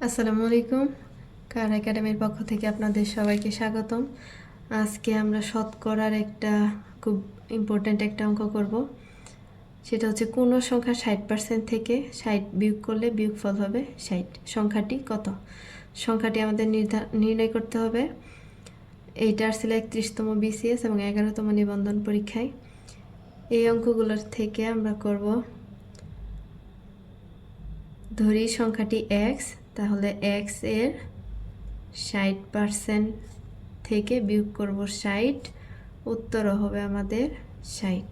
আসসালামু আলাইকুম। কার একাডেমির পক্ষ থেকে আপনাদের সবাইকে স্বাগতম। আজকে আমরা শতকরার একটা খুব ইম্পর্ট্যান্ট একটা অঙ্ক করব। সেটা হচ্ছে কোনো সংখ্যা 60% থেকে 60 বিয়োগ করলে বিয়োগফল হবে 60। সংখ্যাটি কত? সংখ্যাটি আমাদের নির্ণয় করতে হবে। এইটা ছিল 31তম বিসিএস এবং 11তম নিবন্ধন পরীক্ষায়। এই অঙ্কগুলোর থেকে আমরা করব, ধরি সংখ্যাটি এক্স, তাহলে এক্স এর 60% থেকে বিয়োগ করব 60, উত্তরও হবে আমাদের 60।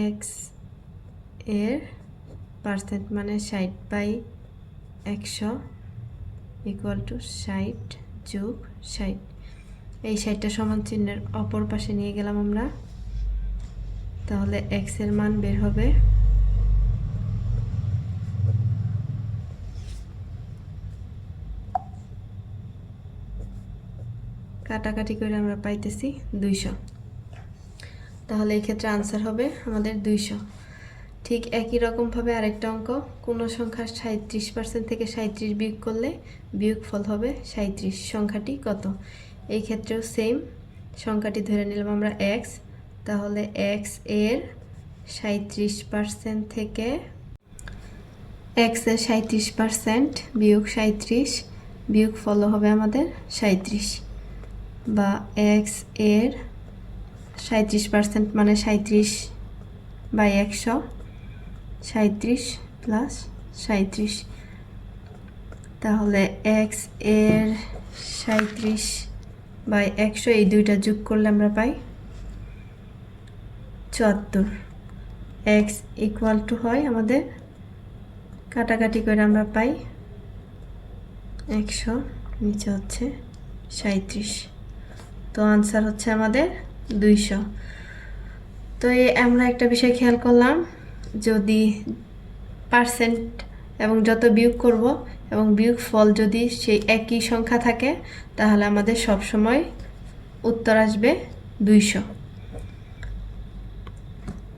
এক্স এর পার্সেন্ট মানে 60/100 ইকুয়াল টু 60 যোগ 60। এই 60টা সমান চিহ্নের অপর পাশে নিয়ে গেলাম আমরা, তাহলে এক্স এর মান বের হবে কাটাকাটি করে আমরা পাইতেছি 200। তাহলে এই ক্ষেত্রে আনসার হবে আমাদের 200। ঠিক একই রকমভাবে আরেকটা অঙ্ক, কোনো সংখ্যা 37% থেকে 37 বিয়োগ করলে বিয়োগফল হবে 37। সংখ্যাটি কত? এই ক্ষেত্রেও সেম, সংখ্যাটি ধরে নিলাম আমরা এক্স, তাহলে এক্স এর 37% থেকে এক্স এর 37% বিয়োগ 37, বিয়োগফল হবে আমাদের 37, বা এক্স এর 37% মানে 37/100, 37 প্লাস 37। তাহলে এক্স এর 37/100, এই দুইটা যোগ করলে আমরা পাই 74। এক্স ইকুয়াল টু হয় আমাদের, কাটাকাটি করে আমরা পাই 100, নিচে হচ্ছে 37। তো আনসার হচ্ছে আমাদের 200। তো আমরা একটা বিষয় খেয়াল করলাম, যদি পার্সেন্ট এবং যত বিয়োগ করব এবং বিয়োগ ফল যদি সেই একই সংখ্যা থাকে, তাহলে আমাদের সব সময় উত্তর আসবে 200।